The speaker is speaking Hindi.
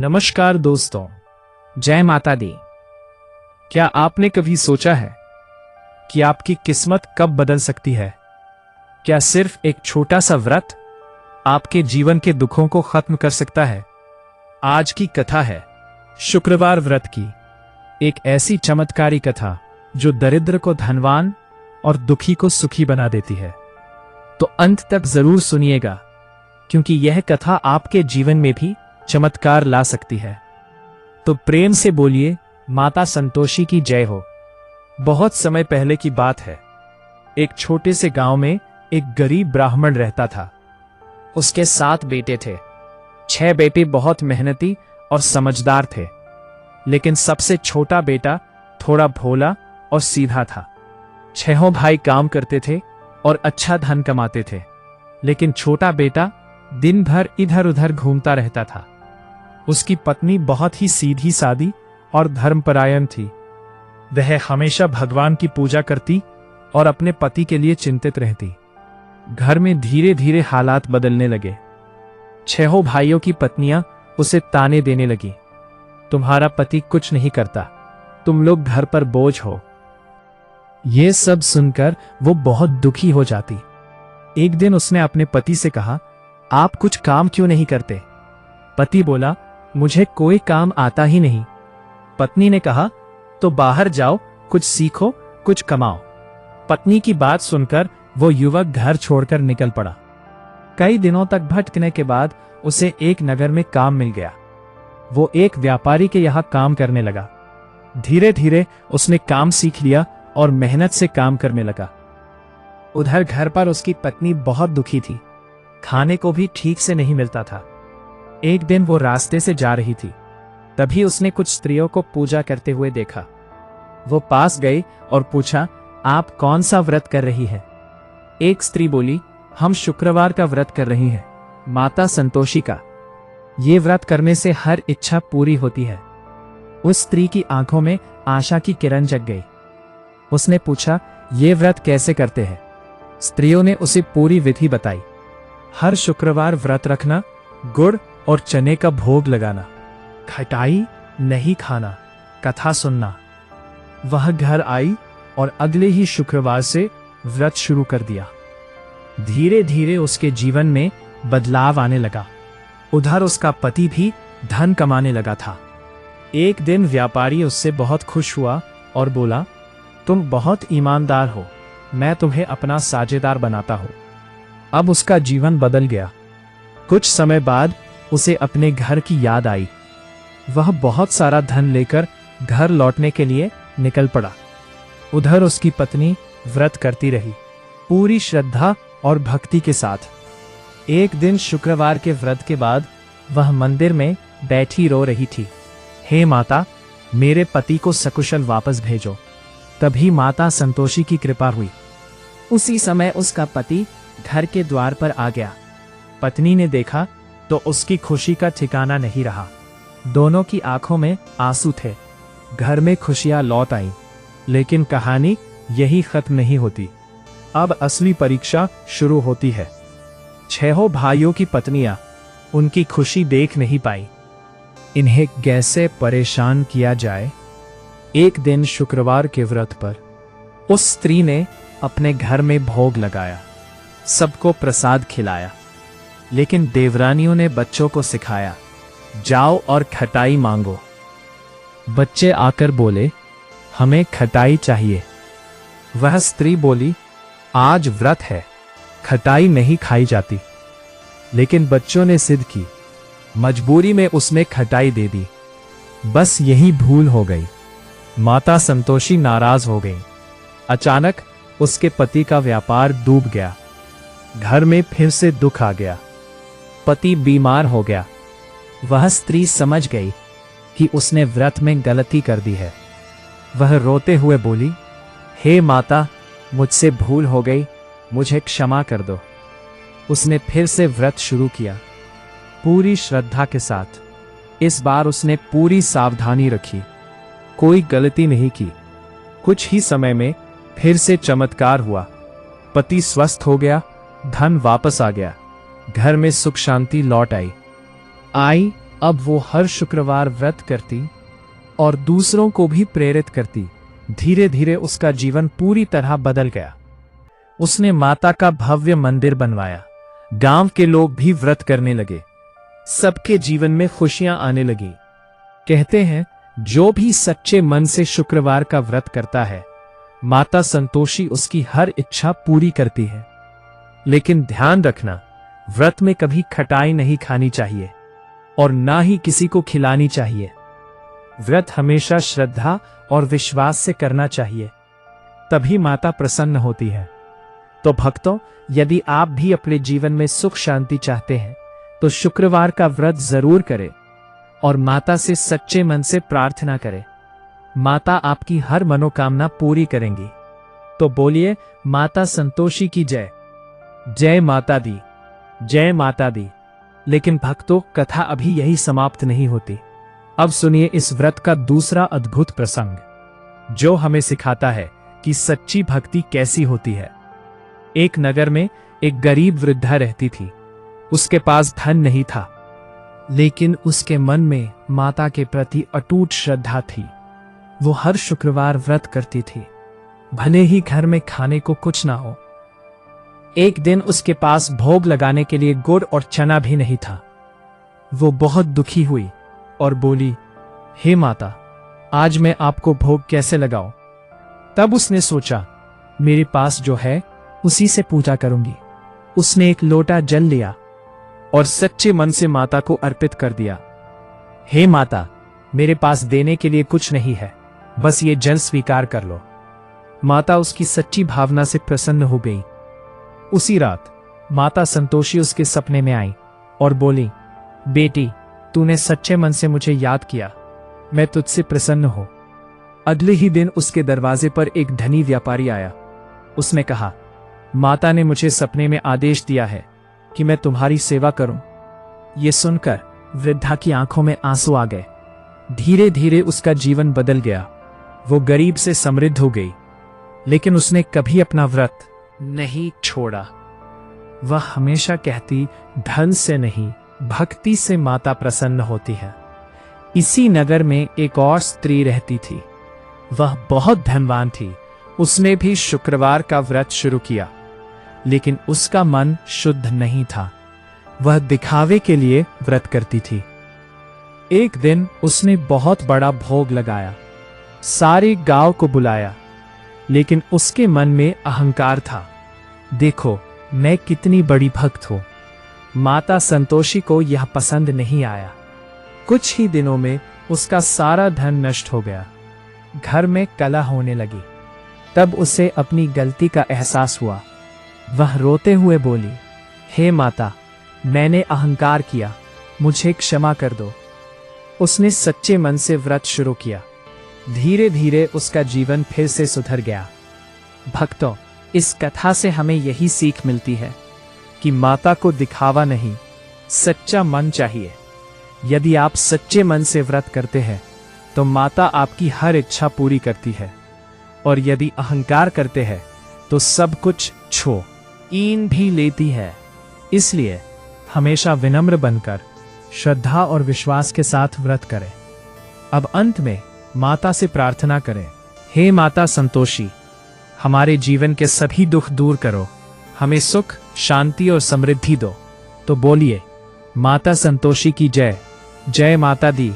नमस्कार दोस्तों, जय माता दी। क्या आपने कभी सोचा है कि आपकी किस्मत कब बदल सकती है? क्या सिर्फ एक छोटा सा व्रत आपके जीवन के दुखों को खत्म कर सकता है? आज की कथा है शुक्रवार व्रत की, एक ऐसी चमत्कारी कथा जो दरिद्र को धनवान और दुखी को सुखी बना देती है। तो अंत तक जरूर सुनिएगा, क्योंकि यह कथा आपके जीवन में भी चमत्कार ला सकती है। तो प्रेम से बोलिए, माता संतोषी की जय हो। बहुत समय पहले की बात है। एक छोटे से गांव में एक गरीब ब्राह्मण रहता था। उसके 7 बेटे थे। 6 बेटे बहुत मेहनती और समझदार थे, लेकिन सबसे छोटा बेटा थोड़ा भोला और सीधा था। 6 भाई काम करते थे और अच्छा धन कमाते थे, लेकिन छोटा बेटा दिन भर इधर उधर घूमता रहता था। उसकी पत्नी बहुत ही सीधी सादी और धर्मपरायण थी। वह हमेशा भगवान की पूजा करती और अपने पति के लिए चिंतित रहती। घर में धीरे धीरे हालात बदलने लगे। 6 भाइयों की पत्नियां उसे ताने देने लगी, तुम्हारा पति कुछ नहीं करता, तुम लोग घर पर बोझ हो। ये सब सुनकर वो बहुत दुखी हो जाती। एक दिन उसने अपने पति से कहा, आप कुछ काम क्यों नहीं करते? पति बोला, मुझे कोई काम आता ही नहीं। पत्नी ने कहा, तो बाहर जाओ, कुछ सीखो, कुछ कमाओ। पत्नी की बात सुनकर वो युवक घर छोड़कर निकल पड़ा। कई दिनों तक भटकने के बाद उसे एक नगर में काम मिल गया। वो एक व्यापारी के यहाँ काम करने लगा। धीरे धीरे उसने काम सीख लिया और मेहनत से काम करने लगा। उधर घर पर उसकी पत्नी बहुत दुखी थी। खाने को भी ठीक से नहीं मिलता था। एक दिन वो रास्ते से जा रही थी, तभी उसने कुछ स्त्रियों को पूजा करते हुए देखा। वो पास गई और पूछा, आप कौन सा व्रत कर रही है? एक स्त्री बोली, हम शुक्रवार का व्रत कर रही हैं, माता संतोषी का। ये व्रत करने से हर इच्छा पूरी होती है। उस स्त्री की आंखों में आशा की किरण जग गई। उसने पूछा, ये व्रत कैसे करते हैं? स्त्रियों ने उसे पूरी विधि बताई। हर शुक्रवार व्रत रखना, गुड़ और चने का भोग लगाना, खटाई नहीं खाना, कथा सुनना। वह घर आई और अगले ही शुक्रवार से व्रत शुरू कर दिया। धीरे धीरे उसके जीवन में बदलाव आने लगा। उधर उसका पति भी धन कमाने लगा था। एक दिन व्यापारी उससे बहुत खुश हुआ और बोला, तुम बहुत ईमानदार हो, मैं तुम्हें अपना साझेदार बनाता हूं। अब उसका जीवन बदल गया। कुछ समय बाद उसे अपने घर की याद आई। वह बहुत सारा धन लेकर घर लौटने के लिए निकल पड़ा। उधर उसकी पत्नी व्रत करती रही, पूरी श्रद्धा और भक्ति के साथ। एक दिन शुक्रवार के व्रत के बाद वह मंदिर में बैठी रो रही थी, हे माता, मेरे पति को सकुशल वापस भेजो। तभी माता संतोषी की कृपा हुई। उसी समय उसका पति घर के द्वार पर आ गया। पत्नी ने देखा तो उसकी खुशी का ठिकाना नहीं रहा। दोनों की आंखों में आंसू थे। घर में खुशियां लौट आईं, लेकिन कहानी यही खत्म नहीं होती। अब असली परीक्षा शुरू होती है। 6 भाइयों की पत्नियां उनकी खुशी देख नहीं पाई। इन्हें कैसे परेशान किया जाए? एक दिन शुक्रवार के व्रत पर उस स्त्री ने अपने घर में भोग लगाया, सबको प्रसाद खिलाया, लेकिन देवरानियों ने बच्चों को सिखाया, जाओ और खटाई मांगो। बच्चे आकर बोले, हमें खटाई चाहिए। वह स्त्री बोली, आज व्रत है, खटाई नहीं खाई जाती। लेकिन बच्चों ने जिद की। मजबूरी में उसने खटाई दे दी। बस यही भूल हो गई। माता संतोषी नाराज हो गई। अचानक उसके पति का व्यापार डूब गया। घर में फिर से दुख आ गया। पति बीमार हो गया। वह स्त्री समझ गई कि उसने व्रत में गलती कर दी है। वह रोते हुए बोली, हे माता, मुझसे भूल हो गई, मुझे क्षमा कर दो। उसने फिर से व्रत शुरू किया, पूरी श्रद्धा के साथ। इस बार उसने पूरी सावधानी रखी, कोई गलती नहीं की। कुछ ही समय में फिर से चमत्कार हुआ। पति स्वस्थ हो गया, धन वापस आ गया, घर में सुख शांति लौट आई। अब वो हर शुक्रवार व्रत करती और दूसरों को भी प्रेरित करती। धीरे धीरे उसका जीवन पूरी तरह बदल गया। उसने माता का भव्य मंदिर बनवाया। गांव के लोग भी व्रत करने लगे। सबके जीवन में खुशियां आने लगी। कहते हैं, जो भी सच्चे मन से शुक्रवार का व्रत करता है, माता संतोषी उसकी हर इच्छा पूरी करती है। लेकिन ध्यान रखना, व्रत में कभी खटाई नहीं खानी चाहिए और ना ही किसी को खिलानी चाहिए। व्रत हमेशा श्रद्धा और विश्वास से करना चाहिए, तभी माता प्रसन्न होती है। तो भक्तों, यदि आप भी अपने जीवन में सुख शांति चाहते हैं तो शुक्रवार का व्रत जरूर करें और माता से सच्चे मन से प्रार्थना करें। माता आपकी हर मनोकामना पूरी करेंगी। तो बोलिए, माता संतोषी की जय। जय माता दी, जय माता दी। लेकिन भक्तों, कथा अभी यही समाप्त नहीं होती। अब सुनिए इस व्रत का दूसरा अद्भुत प्रसंग, जो हमें सिखाता है कि सच्ची भक्ति कैसी होती है। एक नगर में एक गरीब वृद्धा रहती थी। उसके पास धन नहीं था, लेकिन उसके मन में माता के प्रति अटूट श्रद्धा थी। वो हर शुक्रवार व्रत करती थी, भले ही घर में खाने को कुछ ना हो। एक दिन उसके पास भोग लगाने के लिए गुड़ और चना भी नहीं था। वो बहुत दुखी हुई और बोली, हे माता, आज मैं आपको भोग कैसे लगाऊं? तब उसने सोचा, मेरे पास जो है उसी से पूजा करूंगी। उसने एक लोटा जल लिया और सच्चे मन से माता को अर्पित कर दिया। हे माता, मेरे पास देने के लिए कुछ नहीं है, बस ये जल स्वीकार कर लो। माता उसकी सच्ची भावना से प्रसन्न हो गई। उसी रात माता संतोषी उसके सपने में आई और बोली, बेटी, तूने सच्चे मन से मुझे याद किया, मैं तुझसे प्रसन्न हूं। अगले ही दिन उसके दरवाजे पर एक धनी व्यापारी आया। उसने कहा, माता ने मुझे सपने में आदेश दिया है कि मैं तुम्हारी सेवा करूं। ये सुनकर वृद्धा की आंखों में आंसू आ गए। धीरे धीरे उसका जीवन बदल गया। वो गरीब से समृद्ध हो गई, लेकिन उसने कभी अपना व्रत नहीं छोड़ा। वह हमेशा कहती, धन से नहीं, भक्ति से माता प्रसन्न होती है। इसी नगर में एक और स्त्री रहती थी। वह बहुत धनवान थी। उसने भी शुक्रवार का व्रत शुरू किया, लेकिन उसका मन शुद्ध नहीं था। वह दिखावे के लिए व्रत करती थी। एक दिन उसने बहुत बड़ा भोग लगाया, सारे गांव को बुलाया, लेकिन उसके मन में अहंकार था। देखो, मैं कितनी बड़ी भक्त हूं। माता संतोषी को यह पसंद नहीं आया। कुछ ही दिनों में उसका सारा धन नष्ट हो गया। घर में कलह होने लगी। तब उसे अपनी गलती का एहसास हुआ। वह रोते हुए बोली, हे माता, मैंने अहंकार किया, मुझे क्षमा कर दो। उसने सच्चे मन से व्रत शुरू किया। धीरे धीरे उसका जीवन फिर से सुधर गया। भक्तों, इस कथा से हमें यही सीख मिलती है कि माता को दिखावा नहीं, सच्चा मन चाहिए। यदि आप सच्चे मन से व्रत करते हैं तो माता आपकी हर इच्छा पूरी करती है, और यदि अहंकार करते हैं तो सब कुछ छीन भी लेती है। इसलिए हमेशा विनम्र बनकर श्रद्धा और विश्वास के साथ व्रत करें। अब अंत में माता से प्रार्थना करें, हे माता संतोषी, हमारे जीवन के सभी दुख दूर करो, हमें सुख, शांति और समृद्धि दो। तो बोलिए, माता संतोषी की जय। जय माता दी।